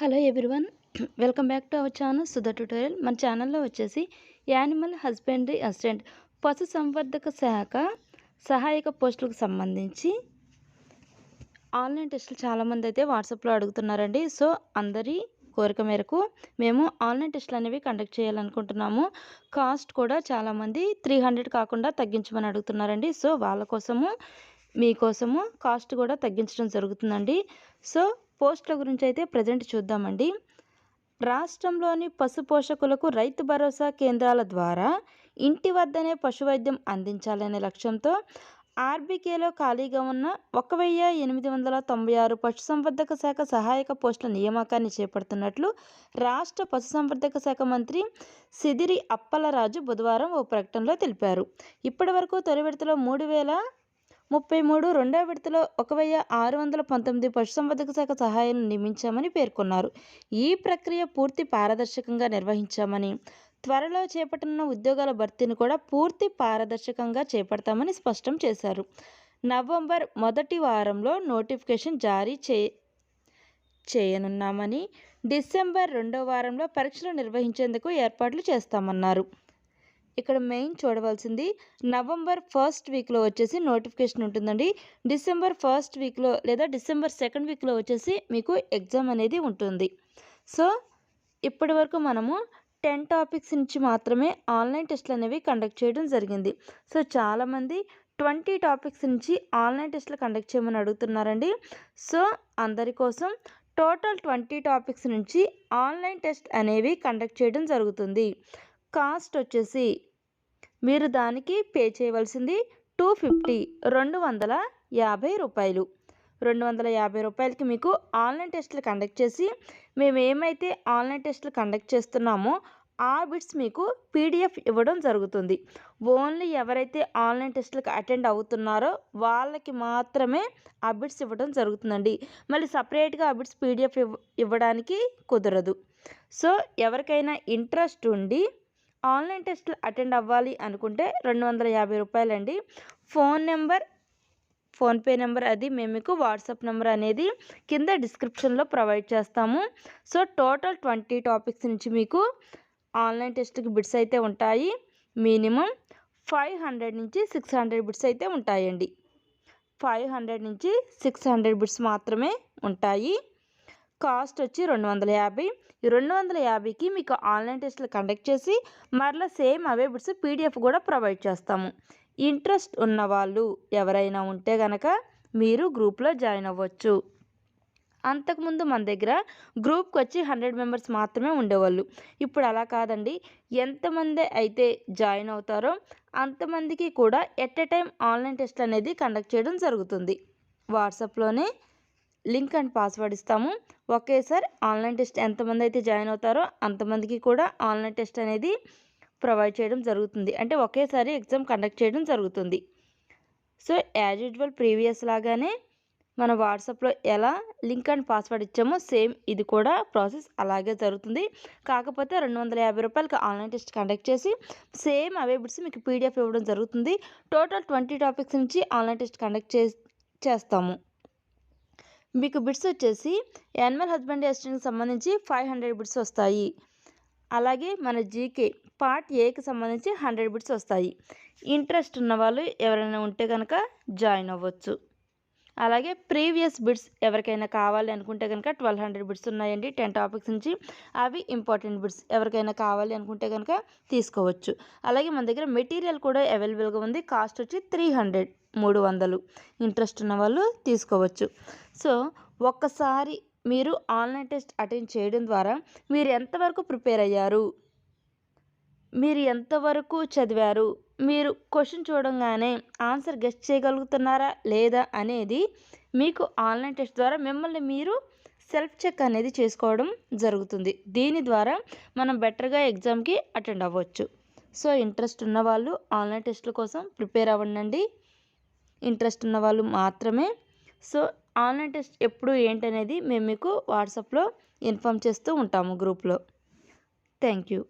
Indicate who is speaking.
Speaker 1: Hello everyone, welcome back to our channel Sudha tutorial. మన ఛానల్లో వచ్చేసి యానిమల్ హస్బెండరీ అసిస్టెంట్ పశు సంవర్ధక శాఖ సహాయక పోస్టులకు సంబంధించి ఆన్లైన్ టెస్టులు చాలామంది అయితే వాట్సాప్లో అడుగుతున్నారండి. సో అందరి కోరిక మేరకు మేము ఆన్లైన్ టెస్టులు అనేవి కండక్ట్ చేయాలనుకుంటున్నాము. కాస్ట్ కూడా చాలామంది 300 కాకుండా తగ్గించమని అడుగుతున్నారండి. సో వాళ్ళ కోసము మీకోసము కాస్ట్ కూడా తగ్గించడం జరుగుతుందండి. సో పోస్టుల గురించి అయితే ప్రజెంట్ చూద్దామండి. రాష్ట్రంలోని పశు పోషకులకు రైతు భరోసా కేంద్రాల ద్వారా ఇంటి వద్దనే పశువైద్యం అందించాలనే లక్ష్యంతో ఆర్బీకేలో ఖాళీగా ఉన్న 1896 పశుసంవర్ధక శాఖ సహాయక పోస్టుల నియామకాన్ని చేపడుతున్నట్లు రాష్ట్ర పశుసంవర్ధక శాఖ మంత్రి సిదిరి అప్పలరాజు బుధవారం ఓ ప్రకటనలో తెలిపారు. ఇప్పటి వరకు తొలి విడతలో 3033, రెండవ విడతలో 1619 పశుసంవర్ధక శాఖ సహాయాన్ని నియమించామని పేర్కొన్నారు. ఈ ప్రక్రియ పూర్తి పారదర్శకంగా నిర్వహించామని, త్వరలో చేపట్టనున్న ఉద్యోగాల భర్తీని కూడా పూర్తి పారదర్శకంగా చేపడతామని స్పష్టం చేశారు. నవంబర్ మొదటి వారంలో నోటిఫికేషన్ జారీ చేయనున్నామని, డిసెంబర్ రెండవ వారంలో పరీక్షలు నిర్వహించేందుకు ఏర్పాట్లు చేస్తామన్నారు. ఇక్కడ మెయిన్ చూడవలసింది నవంబర్ 1st వీక్లో వచ్చేసి నోటిఫికేషన్ ఉంటుందండి. డిసెంబర్ 1st వీక్లో లేదా డిసెంబర్ 2nd వీక్లో వచ్చేసి మీకు ఎగ్జామ్ అనేది ఉంటుంది. సో ఇప్పటి వరకు మనము 10 టాపిక్స్ నుంచి మాత్రమే ఆన్లైన్ టెస్టులు అనేవి కండక్ట్ చేయడం జరిగింది. సో చాలామంది 20 టాపిక్స్ నుంచి ఆన్లైన్ టెస్టులు కండక్ట్ చేయమని అడుగుతున్నారండి. సో అందరి కోసం టోటల్ 20 టాపిక్స్ నుంచి ఆన్లైన్ టెస్ట్ అనేవి కండక్ట్ చేయడం జరుగుతుంది. కాస్ట్ వచ్చేసి మీరు దానికి పే చేయవలసింది 250 రూపాయలు. 250 రూపాయలకి మీకు ఆన్లైన్ టెస్టులు కండక్ట్ చేసి మేము ఏమైతే ఆన్లైన్ టెస్టులు కండక్ట్ చేస్తున్నామో ఆ బిట్స్ మీకు పీడిఎఫ్ ఇవ్వడం జరుగుతుంది. ఓన్లీ ఎవరైతే ఆన్లైన్ టెస్టులకు అటెండ్ అవుతున్నారో వాళ్ళకి మాత్రమే ఆ బిట్స్ ఇవ్వడం జరుగుతుందండి. మళ్ళీ సపరేట్గా ఆ బిట్స్ పీడిఎఫ్ ఇవ్వడానికి కుదరదు. సో ఎవరికైనా ఇంట్రెస్ట్ ఉండి ఆన్లైన్ టెస్టులు అటెండ్ అవ్వాలి అనుకుంటే 250 రూపాయలండి. ఫోన్పే నెంబర్ అది మేము మీకు వాట్సాప్ నెంబర్ అనేది కింద డిస్క్రిప్షన్లో ప్రొవైడ్ చేస్తాము. సో టోటల్ 20 టాపిక్స్ నుంచి మీకు ఆన్లైన్ టెస్ట్కి బిట్స్ అయితే ఉంటాయి. మినిమం 500 నుంచి 600 బిట్స్ అయితే ఉంటాయండి. 500 నుంచి 600 బిట్స్ మాత్రమే ఉంటాయి. కాస్ట్ వచ్చి 250. ఈ 250కి మీకు ఆన్లైన్ టెస్టులు కండక్ట్ చేసి మరలా సేమ్ అవే బిట్స్ పీడిఎఫ్ కూడా ప్రొవైడ్ చేస్తాము. ఇంట్రెస్ట్ ఉన్నవాళ్ళు ఎవరైనా ఉంటే కనుక మీరు గ్రూప్లో జాయిన్ అవ్వచ్చు. అంతకుముందు మన దగ్గర గ్రూప్కి వచ్చి 100 మెంబర్స్ మాత్రమే ఉండేవాళ్ళు. ఇప్పుడు అలా కాదండి. ఎంతమంది అయితే జాయిన్ అవుతారో అంతమందికి కూడా at a time online test అనేది కండక్ట్ చేయడం జరుగుతుంది. వాట్సాప్లోనే లింక్ అండ్ పాస్వర్డ్ ఇస్తాము. ఒకేసారి ఆన్లైన్ టెస్ట్ ఎంతమంది అయితే జాయిన్ అవుతారో అంతమందికి కూడా ఆన్లైన్ టెస్ట్ అనేది ప్రొవైడ్ చేయడం జరుగుతుంది. అంటే ఒకేసారి ఎగ్జామ్ కండక్ట్ చేయడం జరుగుతుంది. సో యాజ్ యూజువల్ ప్రీవియస్ లాగానే మన వాట్సాప్లో ఎలా లింక్ అండ్ పాస్వర్డ్ ఇచ్చామో సేమ్ ఇది కూడా ప్రాసెస్ అలాగే జరుగుతుంది. కాకపోతే 250 రూపాయలకి ఆన్లైన్ టెస్ట్ కండక్ట్ చేసి సేమ్ అవే బిట్స్ మీకు పీడిఎఫ్ ఇవ్వడం జరుగుతుంది. టోటల్ 20 టాపిక్స్ నుంచి ఆన్లైన్ టెస్ట్ కండక్ట్ చేస్తాము. మీకు బిట్స్ వచ్చేసి యానిమల్ హస్బెండరీ అసిస్టెంట్కి సంబంధించి 500 బిట్స్ వస్తాయి. అలాగే మన జీకే పార్ట్ ఏకి సంబంధించి 100 బిట్స్ వస్తాయి. ఇంట్రెస్ట్ ఉన్న వాళ్ళు ఎవరైనా ఉంటే కనుక జాయిన్ అవ్వచ్చు. అలాగే ప్రీవియస్ బిట్స్ ఎవరికైనా కావాలి అనుకుంటే కనుక 1200 బిట్స్ ఉన్నాయండి 10 టాపిక్స్ నుంచి. అవి ఇంపార్టెంట్ బిట్స్ ఎవరికైనా కావాలి అనుకుంటే కనుక తీసుకోవచ్చు. అలాగే మన దగ్గర మెటీరియల్ కూడా అవైలబుల్గా ఉంది. కాస్ట్ వచ్చి 300. ఇంట్రెస్ట్ ఉన్న వాళ్ళు తీసుకోవచ్చు. సో ఒక్కసారి మీరు ఆన్లైన్ టెస్ట్ అటెండ్ చేయడం ద్వారా మీరు ఎంతవరకు ప్రిపేర్ అయ్యారు, మీరు ఎంతవరకు చదివారు, మీరు క్వశ్చన్ చూడంగానే ఆన్సర్ గెస్ట్ చేయగలుగుతున్నారా లేదా అనేది మీకు ఆన్లైన్ టెస్ట్ ద్వారా మిమ్మల్ని మీరు సెల్ఫ్ చెక్ అనేది చేసుకోవడం జరుగుతుంది. దీని ద్వారా మనం బెటర్గా ఎగ్జామ్కి అటెండ్ అవ్వచ్చు. సో ఇంట్రెస్ట్ ఉన్నవాళ్ళు ఆన్లైన్ టెస్ట్ల కోసం ప్రిపేర్ అవ్వండి. ఇంట్రెస్ట్ ఉన్న వాళ్ళు మాత్రమే. సో ఆన్లైన్ టెస్ట్ ఎప్పుడు ఏంటనేది మేము మీకు వాట్సాప్లో ఇన్ఫామ్ చేస్తూ ఉంటాము గ్రూప్లో. Thank you.